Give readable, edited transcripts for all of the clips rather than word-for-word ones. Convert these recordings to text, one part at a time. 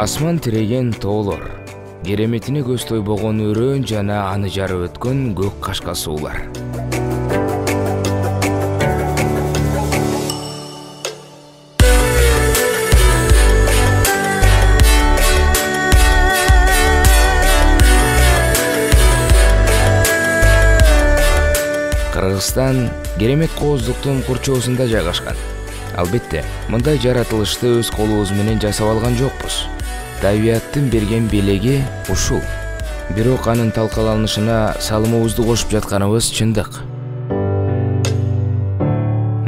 Асман тиреген тоолор, кереметине көз тойбогон өрөөн жана аны жарып өткөн көк кашка суулар. Кыргызстан керемет кооздуктун курчоосунда жайгашкан. Албетте, мындай жаратылышты өз колубуз менен жасап алган жокпуз. Табиаттын берген белеги ушул. Бирок анын талкаланышына салымыбызды кошуп жатканыбыз чындык.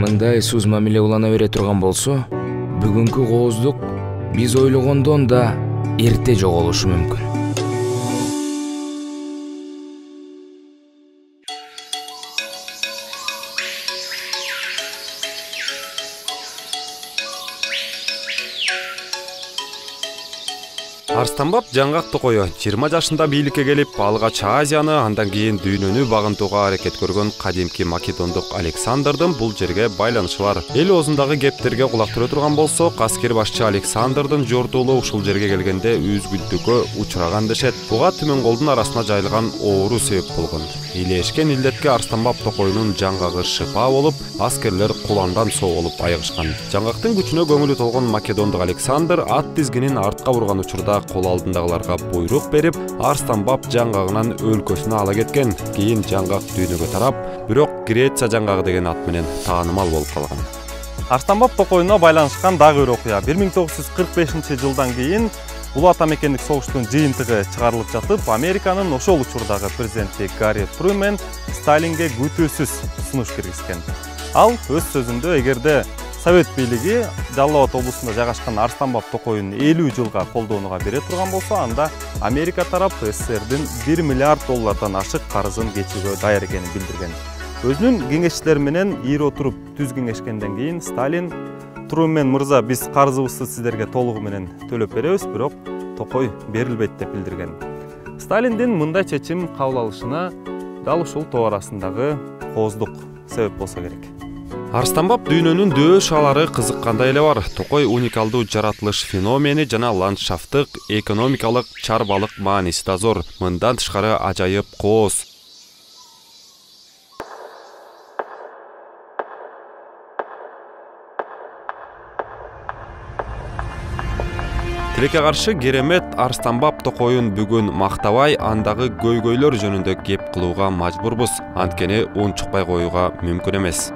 Мындай суз мамиле улана бере турган болсо, бүгүнкү кооздук биз ойлогондон да эрте жоголушу мүмкүн. Арстанбап жаңгак токою 20 жашында бийликке келип, алгач Азияны, андан кийин дүйнөнү багынтууга аракет көргөн кадимки македондук Александрдын бул жерге байланышы бар. Эл оозундагы кептерге кулак түрө турган болсок, аскер башчы Александрдын жортуулу ушул жерге келгенде үзгүлтүккө учураган дешет. Буга түмөн колдун арасына жайылган оору себеп болгон. Илешкен илдетке Арстанбап токоюнун жаңгагы шыпа болуп, аскерлер куландан соолуп айыгышкан. Жаңгактын күчүнө көңүлү толгон македондук Александр ат тизгинин артка бурган учурда кол алдындагыларга буйрук берип, Арстанбап жаңгагынан өлкөсүнө ала кеткен. Кийин жаңгак дүйнөгө тарап, бирок Греция жаңгагы деген ат менен таанымал болуп калган. Арстанбап токоюна байланышкан дагы бир окуя. 1945-жылдан кийин Улуу Ата мекендик согуштун жыйынтыгы чыгарылып жатып, Американын ошол учурдагы президенти Гарри Трумен Сталинге күтүүсүз сунуш киргизген. Ал өз сөзүндө, эгерде Совет бийлиги Жалал Абад облусунда жайгашкан Арстанбап токоюн 50 жылга колдонууга бере турган болсо, анда Америка тарап СССРдин $1 миллиард ашык карызын кечүүгө даяр экенин билдирген. Өзүнүн кеңешчилери менен ийри отуруп түз кеңешкенден кийин Сталин: Трумен мырза, биз карызыбызды сиздерге толугу менен төлөп беребиз, бирок токой берилбейт деп билдирген. Сталиндин мындай чечим кабыл алышына дал ушул тоо арасындагы кооздук себеп болсо керек. Арстанбап дүйнөнүн дөө шаалары кызыккандай эле бар. Токой уникалдуу жаратылыш феномени жана ландшафттык, экономикалык, чарбалык мааниси да зор. Мындан тышкары ажайып кооз. Тилекке каршы керемет Арстанбап токоюн бүгүн мактабай, андагы көйгөйлөр жөнүндө кеп кылууга мажбурбуз. Анткени унчукпай коюуга мүмкүн эмес.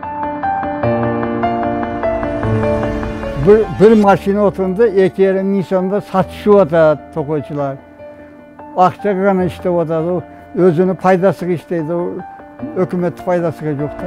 Bir maşine oturduğunda iki yerin Nisan'da satışıyor da tokuycular. Akça kanı işte o da özünü paydası işteydi, o hükümet faydası yoktu.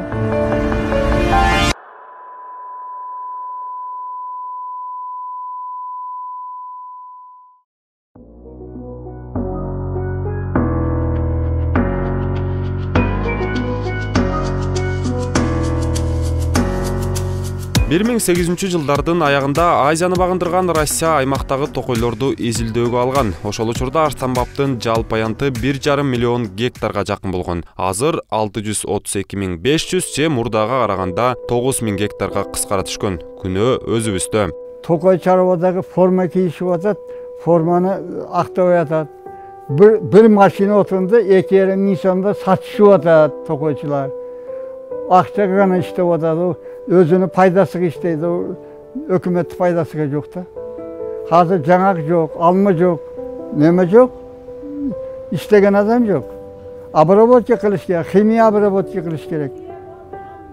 Бир 1800-жылдардын аягында Азияны багындырган Россия аймактагы токойлорду изилдөөгө алган. Ошол учурда Арстанбаптын жалпы аянты 1,5 миллион гектарга жакын болгон. Азыр 632.500 же мурдага караганда 9.000 гектарга кыскара түшкөн. Күнөө өзүбүздө. Токой чарбадагы форма кийишип атат, форманы актабай атат. Bir maşine oturduğunda iki yerin Nisan'da satışıyor da tokuycular. Akça kanı işte o da özünü paydası işteydi, o hükümet faydası yoktu. Hazır canak yok, alma yok, neme yok, istegen adam yok. Abrabot yıkılış gerek, kimya abrabot yıkılış gerek.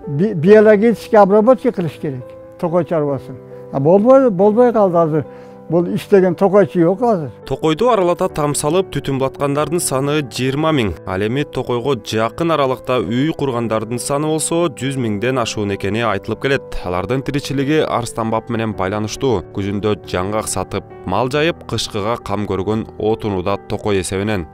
Biyolojik abrabot yıkılış gerek, tokoy çarvası. Bolboy kaldı hazır. Бұл иштеген токойчу жок азыр. Токойду аралата тамсалып түтүн баткандардын саны 20 000. Ал эми токойго жакын аралыкта үй кургандардын саны болсо 100 000ден ашуун экени айтылып келет. Алардын тиричилиги Арстанбап менен байланыштуу. Күзүндө жаңгак сатып, мал жайып, кышкыга кам көргөн отунуда токой эсебинен.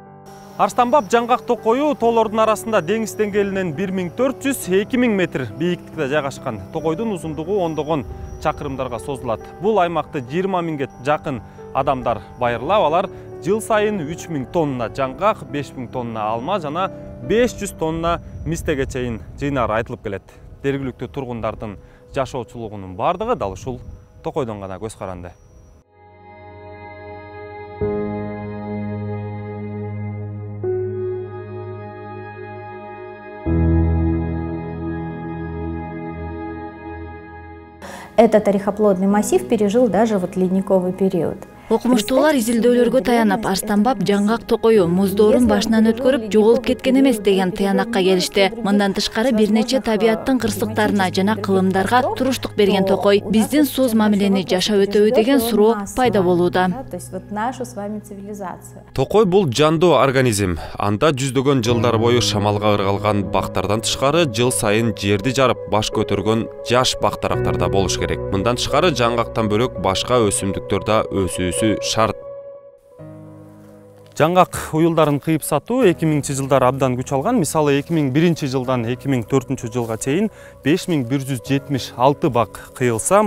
Арстанбап жаңгак токою тоолордун арасында деңиз деңгээлинен 1400-2000 метр бийиктикте жайгашкан. Токойдун узундугу ондогон чакырымдарга созулат. Бул аймакты 20 000ге жакын адамдар байырлап, алар жыл сайын 3000 тонна жаңгак, 5000 тонна алма жана 500 тонна мистеге чейин жыйнары айтылып келет. Жергиликтүү тургундардын жашоочулугунун бардыгы дал ушул токойдон гана көз каранды. Этот орехоплодный массив пережил даже вот ледниковый период. Окумуштуулар изилдөөлөргө таянып, Арстанбап жаңгак токою муздоорун башынан өткөрүп жоголуп кеткен эмес деген тыянакка келишти. Мындан тышкары бир нече табияттын кырсыктарына жана кылымдарга туруштук берген токой биздин соз мамилени жашап өтөбү деген суроо пайда болууда. Токой бул жандуу организм. Анда жүздөгөн жылдар бою шамалга ыргалган бактардан тышкары жыл сайын жерди жарып баш көтөргөн жаш бактарактар да болуш керек. Мындан тышкары жаңгактан бөлөк башка өсүмдүктөр да өсүүсү шарт. Жаңгак уюлдарын кыйып сатуу 2000-жылдар абдан күч алган. Мисалы 2001-жылдан 2004-жылга чейин 5176 бак кыйылса,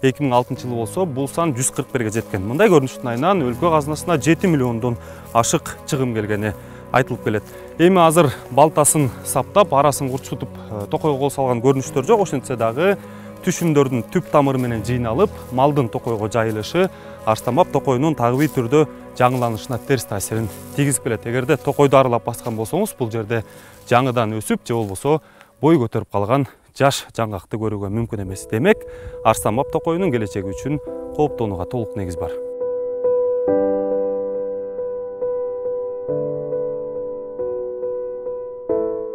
2006-жылы болсо бул сан 141-ге жеткен. Мындай көрүнүштүн айынан өлкө казынасына 7 миллиондон ашык чыгым келгени айтылып келет. Эми азыр балтасын саптап, арасын курчутуп, токойго кол салган көрүнүштөр жок. Ошентсе дагы түшүмдөрдүн түп тамыры менен жыйналып, малдын токойго жайылышы Арстанбап токойунун табигый түрдө жаңыланышына терс таасирин тийгизип келет. Эгерде токойду аралап баскан болсоңуз, бул жерде жаңыдан өсүп, же болбосо бой көтөрүп калган жаш жаңгакты көрүүгө мүмкүн эмес. Демек, Арстанбап токойунун келечеги үчүн кооптонууга толук негиз бар.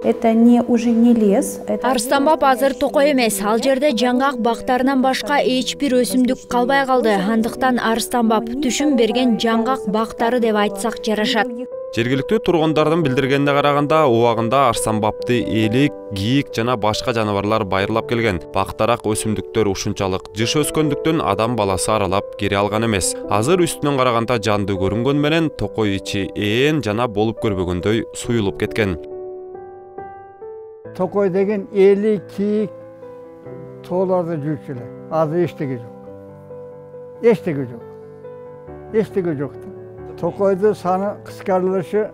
Это уже не лес. Арстанбап азыр токой эмес. Ал жерде жаңгак бактарынан башка эч бир өсүмдүк калбай калды. Андыктан Арстанбап түшүм берген жаңгак бактары деп айтсак жарашат. Жергиликтүү тургундардын билдиргенине караганда, убагында Арстанбапты элек, кийик жана башка жаныбарлар байырлап келген. Бактарак өсүмдүктөр ушунчалык жыш өскөндүктөн адам баласы аралап кире алган эмес. Азыр үстүнөн караганда жандуу көрүнгөн менен токой ичи ээн жана болуп көрбөгөндөй суюлуп кеткен. Токой деген эли, кийик, тоолордо жүрчү эле. Азыр эчтеге жок. Эчтеге жок. Токойду саны кыскарылышы,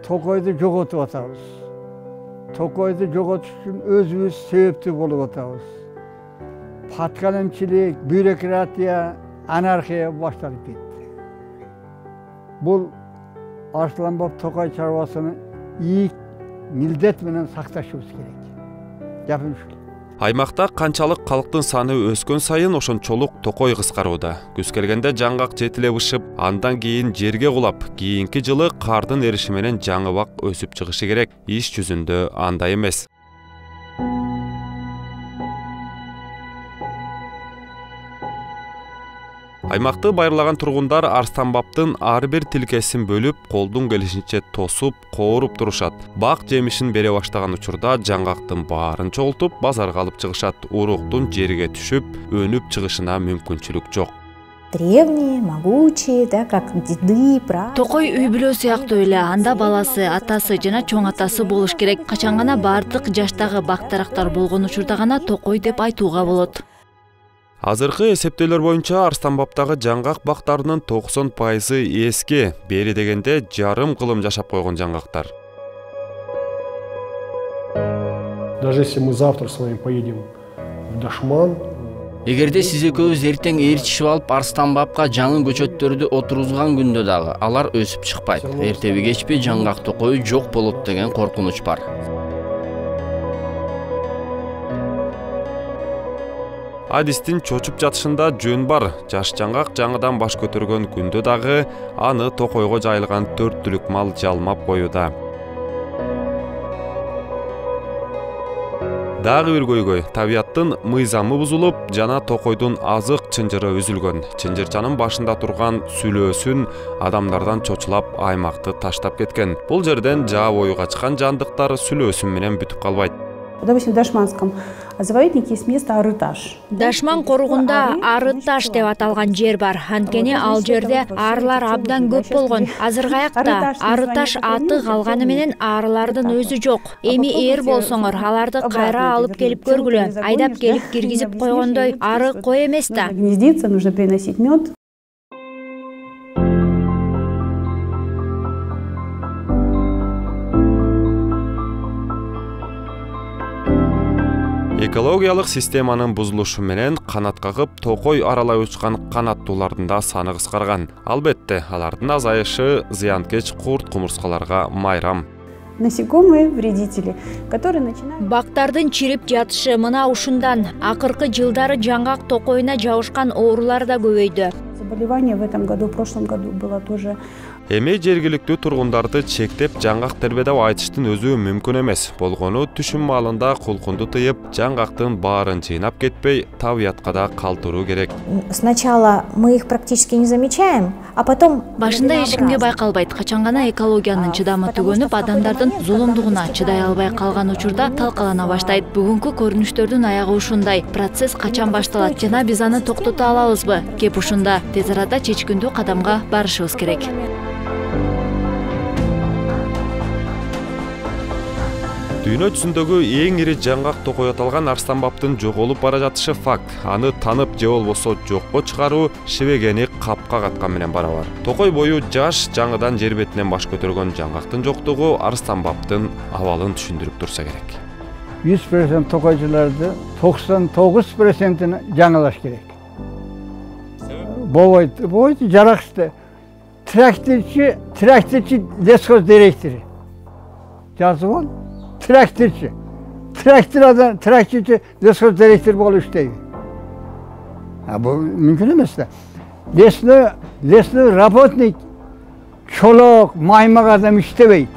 токойду жоготуп атабыз. Токойду жоготуш үчүн өзүбүз себептүү болуп атабыз. Патканымчылык, бюрократия, анархия башталып кетти. Бул Арстанбап токой чарбасынын ийик милдет менен сакташыбыз керек. Жапым ушул. Аймакта канчалык калктын саны өскөн сайын ошончолук токой кыскарууда. Күз келгенде жаңгак жетилеп ышып, андан кийин жерге кулап, кийинки жылы кардын эриши менен жаңы бак өсүп чыгышы керек. Иш жүзүндө андай эмес. Аймакты байырлаган тургундар Арстанбаптын ар бир тилкесин бөлүп, колдун келишинче тосуп, кооруп турушат. Бак жемишин бере баштаган учурда жаңгактын баарын чогултуп, базарга алып чыгышат. Уруктун жерге түшүп, өнүп чыгышына мүмкүнчүлүк жок. Древние, могучие, да, как деды, прадеды. Токой үй бүлө сыяктуу эле, анда баласы, атасы жана чоң атасы болуш керек. Качан гана бардык жаштагы бактарактар болгон учурда гана токой деп айтууга болот. Азыркы эсептөөлөр боюнча Арстанбаптагы жаңгак бактарынын 90% эски, бери дегенде жарым кылым жашап койгон жаңгактар. Даже если мы завтра с вами поедем в Дашман, эгерде сиз экөөбүз эртең ээрчишип алып Арстанбапка жаңы көчөттөрдү отургузган күндө дагы алар өсүп чыкпайт. Эртеби кечпи жаңгак токою жок болот деген коркунуч бар. Адистин чочуп жатышында жөн бар. Жаш жаңгак жаңыдан баш көтөргөн күндө дагы аны токойго жайылган 4 түлүк мал жалмап коюуда. Дагы бир көйгөй, табияттын мыйзамы бузулуп, жана токойдун азык чынжыры үзүлгөн. Чынжырчанын башында турган сүлөөсүн адамдардан чочулап аймакты таштап кеткен. Бул жерден жаа бою качкан жандыктар сүлөөсүн менен бүтүп калбайт. Допустим, в Дашманском заповеднике есть место Арыташ. Дашман корugunda Арыташ деп аталган жер бар. Анткени ал жерде арлар абдан көп болгон. Азыркы аякта Арыташ аты калганы менен арлардын өзү жок. Эми ээр болсоңор, аларды кайра алып келип көргүлө. Айдап келип киргизип койгондой ары кой эмес да. Гнездиться, нужно приносить мед. Экологиялык системанын бузулушу менен канат кагып, токой аралай учкан канаттуулардын да саны кыскарган. Албетте, алардын азайышы зыянкеч курт кумурскаларга майрам. насекомые, вредители, которые начинают... Бактардын чирип жатышы мына ушундан. Акыркы жылдары жаңгак токойуна жабышкан оорулар да көбөйдү. Заболевание в этом году, в прошлом году было тоже... Эми жергиликтүү тургундарды чектеп жаңгак тербедеп айтыштын өзү мүмкүн эмес. Болгону түшүм маалында кулкунду тыйып, жаңгактын баарын жыйнап кетпей, табиятка да калтыруу керек. Сначала мы их практически не замечаем, а потом... Башында эч кимге байкалбайт. Качан гана экологиянын чыдамы түгөнүп, адамдардын зулумдугуна чыдай албай калган учурда талкалана баштайт. Бүгүнкү көрүнүштөрдүн аягы ушундай. Процесс качан башталат жана биз аны токтото алабызбы? Кеп ушунда тез арада чечкиндүү кадамга барышыбыз керек. Дүйнө жүзүндөгү эң ири жаңгак токой аталган арстанбаптын жоголуп бара жатышы факт. Аны танып же болбосо жокко чыгаруу шебегени капка каткан менен барабар. Токой бою жаш жаңыдан жер бетинен баш көтөргөн жаңгактын жоктугу арстанбаптын абалын түшүндүрүп турса керек. 100% токойчуларды 99%-ин жаңылаш керек. Болбойт, жараксыз. Тракторчу лесхоз директори. Жазган тракторчу. Тракторчу лесхоз директор болуп иштейт. Бул мүмкүн эмес да. Лесной работник чолок, маймак адам иштебейт.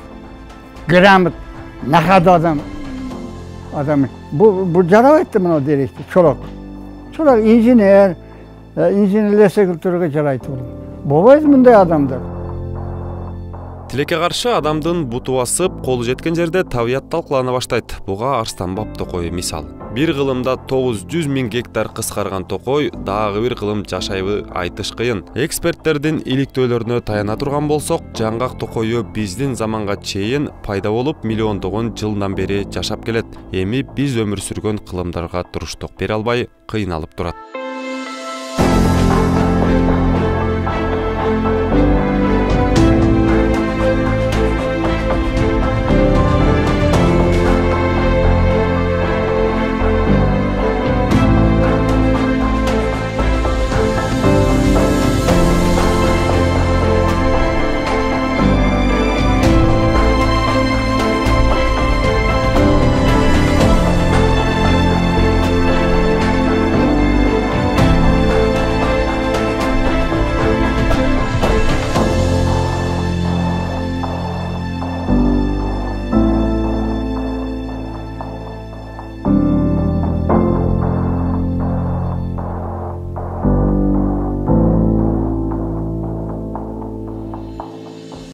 Грамот, нахада адам. Бул жарабайт да мына директор, чолок. Чолок инженер лесек культурага жарайт бул. Болбойт мындай адамдар. Тилекке каршы адамдын буту басып, колу жеткен жерде табият талкалана баштайт. Буга арстанбап токой мисал. Бир кылымда 900 000 гектар кыскарган токой, дагы бир кылым жашайбы айтыш кыйын. Эксперттердин иликтөөлөрүнө таяна турган болсок, жаңгак токою биздин заманга чейин пайда болуп, миллиондогон жылдан бери жашап келет. Эми биз өмүр сүргөн кылымдарга туруштук бере албай, кыйналып турат.